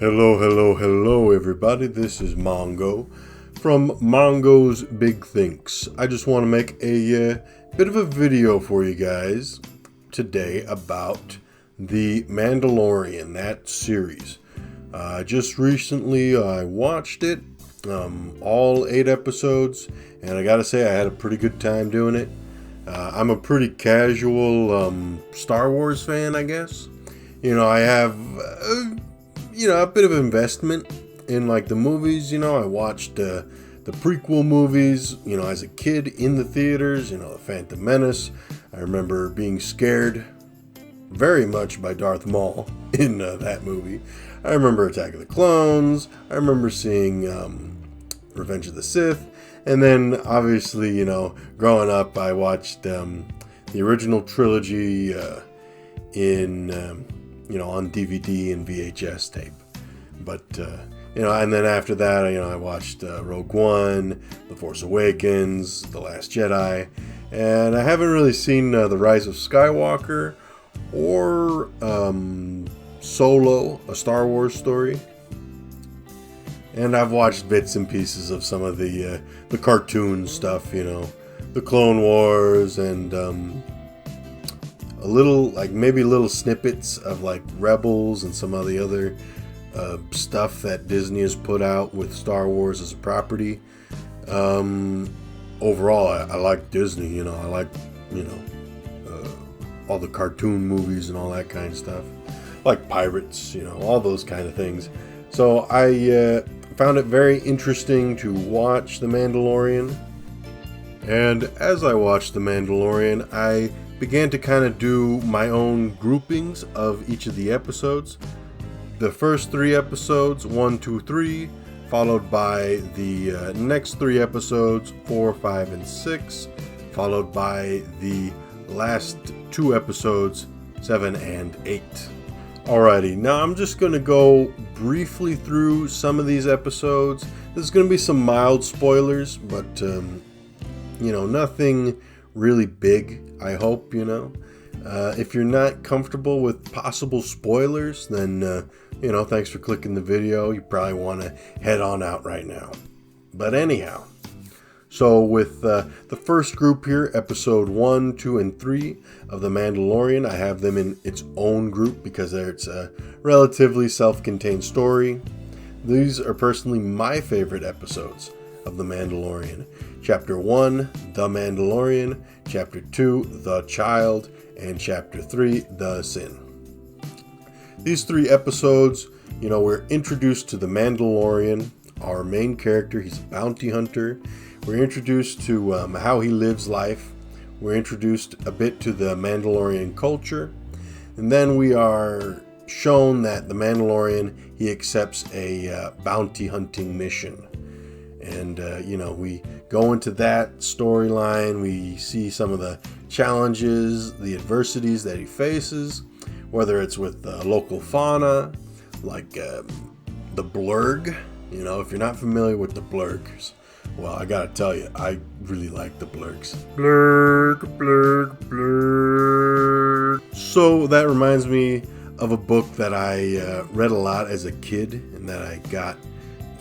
Hello, everybody. This is Mongo from Mongo's Big Thinks. I just want to make a bit of a video for you guys today about the Mandalorian, that series. Just recently I watched it, all 8 episodes, and I gotta say I had a pretty good time doing it. I'm a pretty casual Star Wars fan, I guess. I have a bit of investment in like the movies. I watched the prequel movies, as a kid in the theaters, the Phantom Menace. I remember being scared very much by Darth Maul in that movie. I remember Attack of the Clones. I remember seeing Revenge of the Sith. And then obviously, growing up, I watched the original trilogy on DVD and VHS tape. But, and then after that, I watched Rogue One, The Force Awakens, The Last Jedi, and I haven't really seen The Rise of Skywalker or Solo, A Star Wars Story. And I've watched bits and pieces of some of the cartoon stuff, the Clone Wars, and maybe little snippets of like Rebels and some of the other stuff that Disney has put out with Star Wars as a property. Overall, I like Disney. I like all the cartoon movies and all that kind of stuff. I like Pirates, all those kind of things. So I found it very interesting to watch The Mandalorian. And as I watched The Mandalorian, I began to kind of do my own groupings of each of the episodes. The first 3 episodes, 1, 2, 3, followed by the next 3 episodes, 4, 5, and 6, followed by the last 2 episodes, 7 and 8. Alrighty, now I'm just going to go briefly through some of these episodes. There's going to be some mild spoilers, but, nothing really big, I hope, If you're not comfortable with possible spoilers, then, thanks for clicking the video. You probably want to head on out right now. But anyhow, so with the first group here, episode 1, 2, and 3 of The Mandalorian, I have them in its own group because it's a relatively self-contained story. These are personally my favorite episodes of The Mandalorian. Chapter 1, The Mandalorian. Chapter 2, The Child. And Chapter 3, The Sin. These 3 episodes, we're introduced to the Mandalorian, our main character. He's a bounty hunter. We're introduced to how he lives life. We're introduced a bit to the Mandalorian culture. And then we are shown that the Mandalorian, he accepts a bounty hunting mission. And, we go into that storyline. We see some of the challenges, the adversities that he faces, whether it's with local fauna, like the blurg. If you're not familiar with the blurgs, well, I gotta tell you, I really like the blurgs. Blurg. So that reminds me of a book that I read a lot as a kid and that I got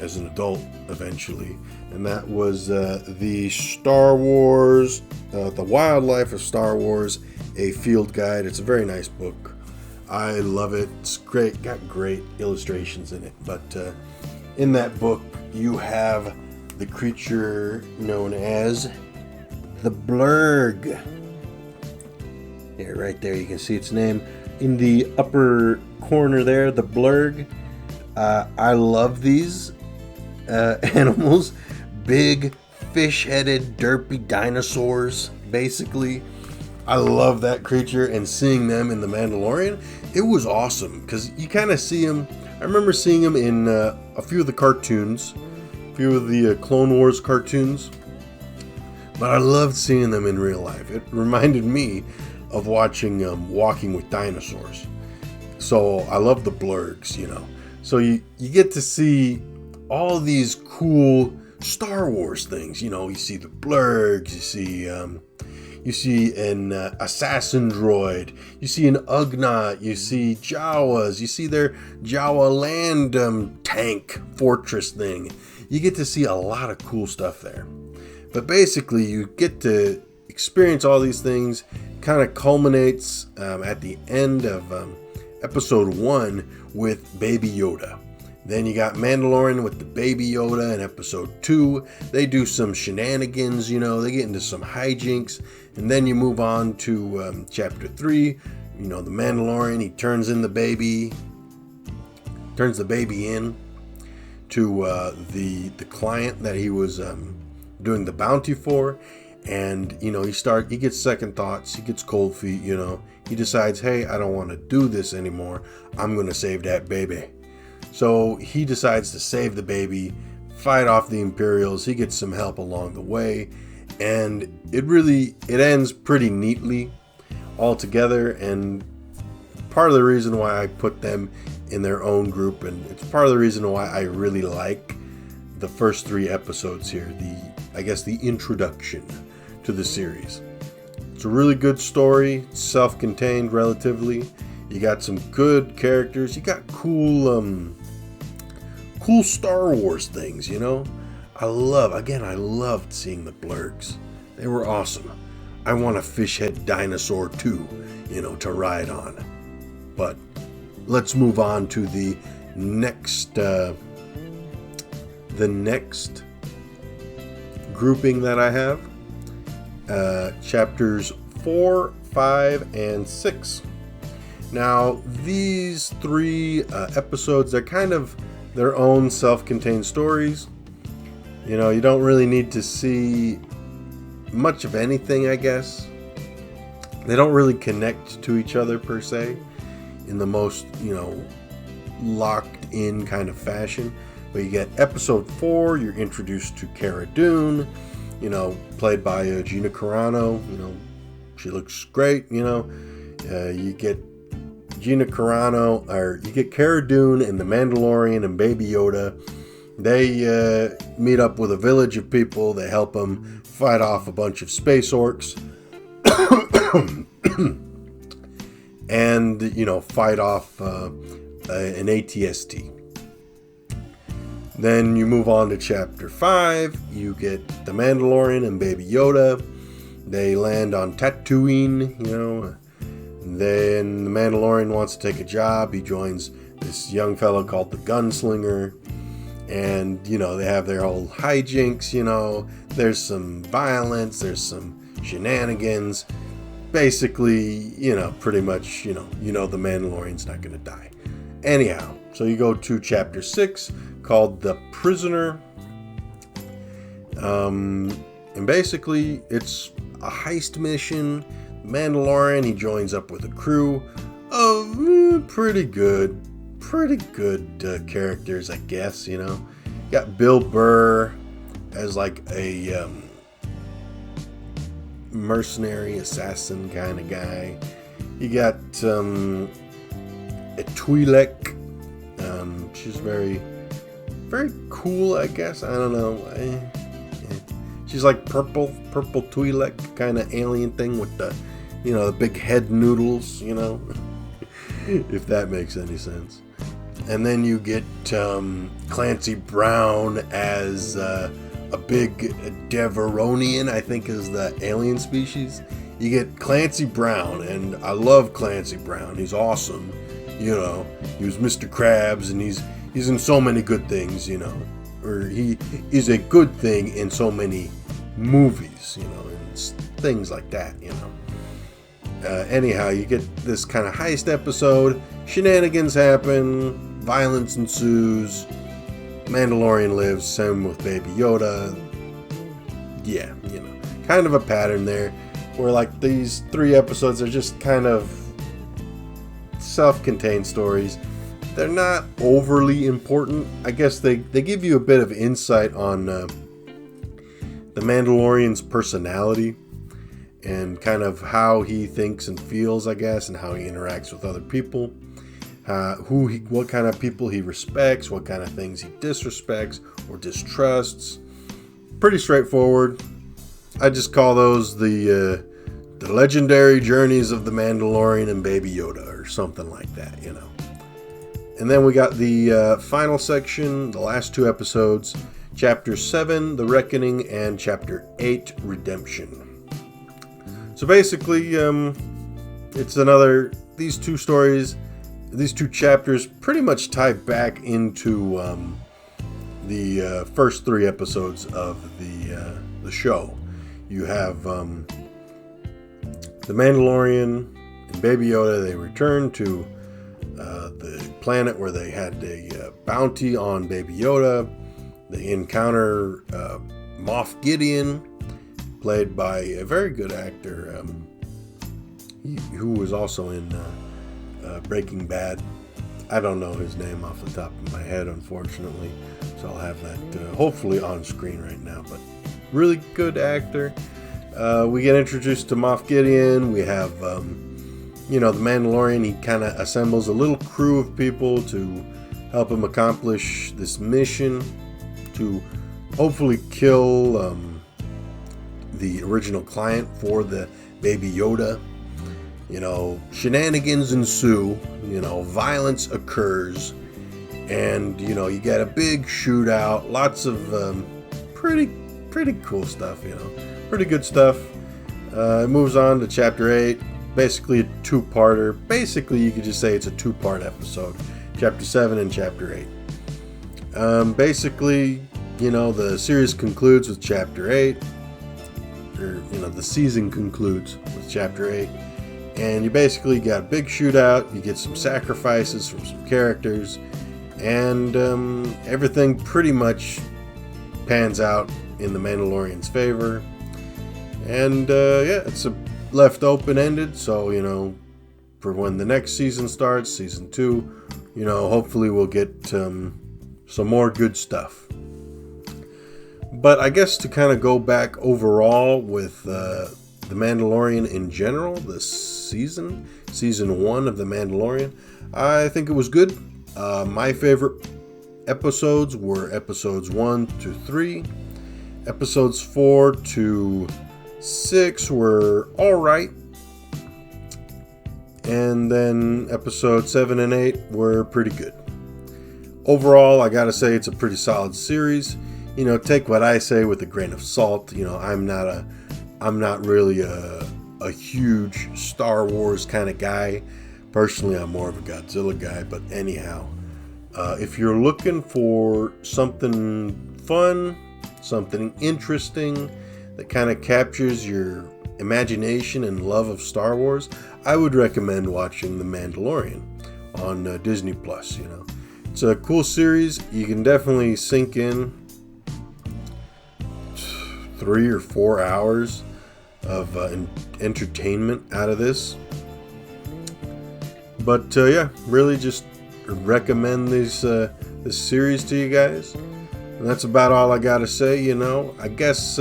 as an adult eventually. And that was the Star Wars, The Wildlife of Star Wars, a field guide. It's a very nice book. I love it. It's great. Got great illustrations in it. But in that book, you have the creature known as the blurg. Here, right there, you can see its name in the upper corner there, the blurg. I love these animals. Big, fish-headed, derpy dinosaurs, basically. I love that creature, and seeing them in The Mandalorian, it was awesome, because you kind of see them. I remember seeing them in a few of the cartoons, a few of the Clone Wars cartoons, but I loved seeing them in real life. It reminded me of watching Walking with Dinosaurs. So I love the blurgs, So you get to see all these cool Star Wars things. You see the blurgs, you see You see an assassin droid. You see an Ugnaught. You see Jawas. You see their Jawa land tank fortress thing. You get to see a lot of cool stuff there. But basically, you get to experience all these things. Kind of culminates at the end of episode 1 with Baby Yoda. Then you got Mandalorian with the Baby Yoda in episode 2. They do some shenanigans, they get into some hijinks. And then you move on to chapter 3. The Mandalorian, he turns the baby in to the client that he was doing the bounty for. And, he gets second thoughts. He gets cold feet, He decides, hey, I don't want to do this anymore. I'm going to save that baby. So he decides to save the baby, fight off the Imperials. He gets some help along the way. And it ends pretty neatly all together. And part of the reason why I put them in their own group, and it's part of the reason why I really like the first 3 episodes here, the introduction to the series. It's a really good story, self-contained relatively. You got some good characters. You got cool Star Wars things, I loved seeing the blurgs. They were awesome. I want a fish head dinosaur too, to ride on. But let's move on to the next grouping that I have. Chapters 4, 5, and 6. Now, these 3 episodes, they're kind of their own self-contained stories. You don't really need to see much of anything, I guess. They don't really connect to each other per se in the most, locked in kind of fashion. But you get episode 4, you're introduced to Cara Dune, played by Gina Carano. She looks great, you get Gina Carano, or you get Cara Dune and the Mandalorian and Baby Yoda. They meet up with a village of people. They help them fight off a bunch of space orcs. And, fight off an AT-ST. Then you move on to chapter 5. You get the Mandalorian and Baby Yoda. They land on Tatooine, Then the Mandalorian wants to take a job. He joins this young fellow called the Gunslinger. And, they have their whole hijinks, There's some violence. There's some shenanigans. Basically, pretty much, the Mandalorian's not going to die. Anyhow, so you go to chapter 6 called The Prisoner. And basically, it's a heist mission. Mandalorian, he joins up with a crew of pretty good characters, I guess, Got Bill Burr as like a mercenary assassin kind of guy. You got a Twi'lek. She's very cool, I guess. I don't know. She's like purple Twi'lek kind of alien thing with the, the big head noodles, if that makes any sense. And then you get Clancy Brown as a big Deveronian, I think is the alien species. You get Clancy Brown, and I love Clancy Brown. He's awesome. He was Mr. Krabs, and he's in so many good things, or he is a good thing in so many movies, and things like that, Anyhow, you get this kind of heist episode. Shenanigans happen. Violence ensues. Mandalorian lives. Same with Baby Yoda. Yeah, kind of a pattern there. Where like these 3 episodes are just kind of self-contained stories. They're not overly important. I guess they give you a bit of insight on the Mandalorian's personality and kind of how he thinks and feels, I guess, and how he interacts with other people. What kind of people he respects, what kind of things he disrespects or distrusts. Pretty straightforward. I just call those the The Legendary Journeys of the Mandalorian and Baby Yoda, or something like that, you know. And then we got the final section, the last 2 episodes, Chapter 7, The Reckoning, and Chapter 8, Redemption. So basically, it's another, these 2 stories, these 2 chapters pretty much tie back into the first 3 episodes of the show. You have the Mandalorian and Baby Yoda. They return to the planet where they had a bounty on Baby Yoda. They encounter Moff Gideon, played by a very good actor who was also in Breaking Bad. I don't know his name off the top of my head, unfortunately, so I'll have that hopefully on screen right now. But really good actor. We get introduced to Moff Gideon. We have, the Mandalorian. He kind of assembles a little crew of people to help him accomplish this mission to hopefully kill the original client for the Baby Yoda. Shenanigans ensue. Violence occurs, and you get a big shootout. Lots of pretty cool stuff. Pretty good stuff. It moves on to Chapter 8. Basically a 2-parter. Basically, you could just say it's a 2-part episode. Chapter 7 and Chapter 8. Basically, the series concludes with Chapter 8. Or, the season concludes with Chapter 8. And you basically got a big shootout. You get some sacrifices from some characters. And everything pretty much pans out in the Mandalorian's favor. And it's left open-ended, so for when the next season starts, season 2, hopefully we'll get some more good stuff. But I guess to kind of go back overall with the Mandalorian in general, this season 1 of the Mandalorian, I think it was good. My favorite episodes were episodes 1 to 3. Episodes 4 to 6 were alright. And then episodes 7 and 8 were pretty good. Overall, I gotta say it's a pretty solid series. Take what I say with a grain of salt. I'm not really a huge Star Wars kind of guy. Personally, I'm more of a Godzilla guy. But anyhow, if you're looking for something fun, something interesting, that kind of captures your imagination and love of Star Wars, I would recommend watching The Mandalorian on Disney Plus. It's a cool series. You can definitely sink in 3 or 4 hours of entertainment out of this. But really just recommend this series to you guys. And that's about all I gotta say. I guess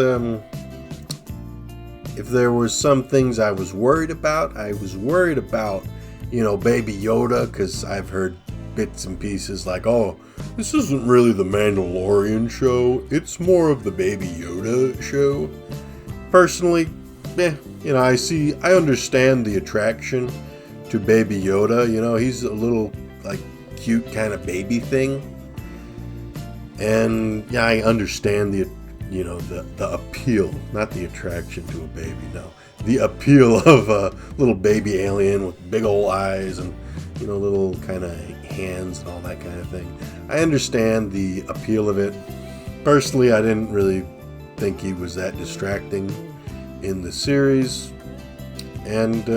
if there was some things I was worried about, Baby Yoda, because I've heard bits and pieces like, oh, this isn't really the Mandalorian show, it's more of the Baby Yoda show. Personally, I understand the attraction to Baby Yoda. He's a little cute kind of baby thing, and I understand the appeal, not the attraction to a baby, no. The appeal of a little baby alien with big old eyes and, little kind of hands and all that kind of thing. I understand the appeal of it. Personally, I didn't really think he was that distracting in the series. And,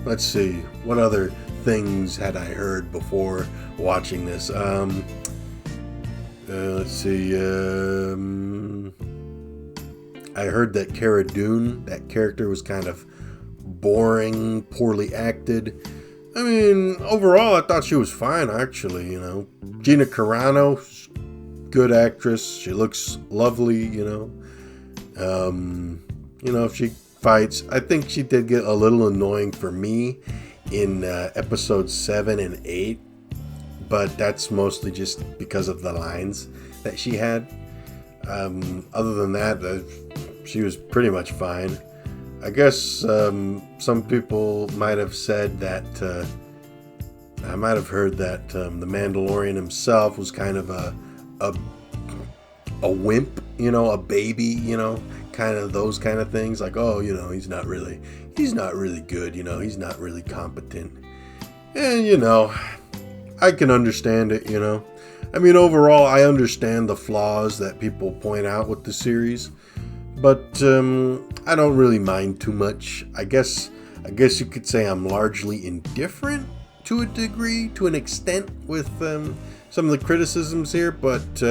let's see, what other things had I heard before watching this? Let's see, I heard that Cara Dune, that character, was kind of boring, poorly acted. I mean, overall, I thought she was fine, actually, Gina Carano, good actress. She looks lovely, if she fights. I think she did get a little annoying for me in episodes 7 and 8. But that's mostly just because of the lines that she had. Other than that, she was pretty much fine. I guess some people might have said that, I might have heard that the Mandalorian himself was kind of a wimp, a baby, kind of those kind of things. Like, oh, he's not really good, he's not really competent. And, I can understand it, I mean, overall, I understand the flaws that people point out with the series, but I don't really mind too much. I guess you could say I'm largely indifferent to a degree, to an extent, with some of the criticisms here, but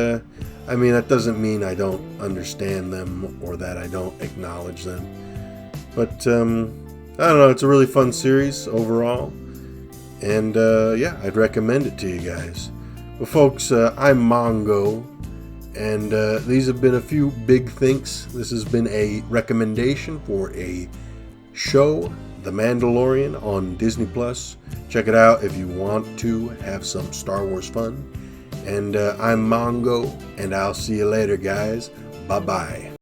I mean, that doesn't mean I don't understand them or that I don't acknowledge them. But I don't know, it's a really fun series overall, and yeah, I'd recommend it to you guys. Well, folks, I'm Mongo, and these have been a few big thinks. This has been a recommendation for a show, The Mandalorian, on Disney Plus. Check it out if you want to have some Star Wars fun. And I'm Mongo, and I'll see you later, guys. Bye-bye.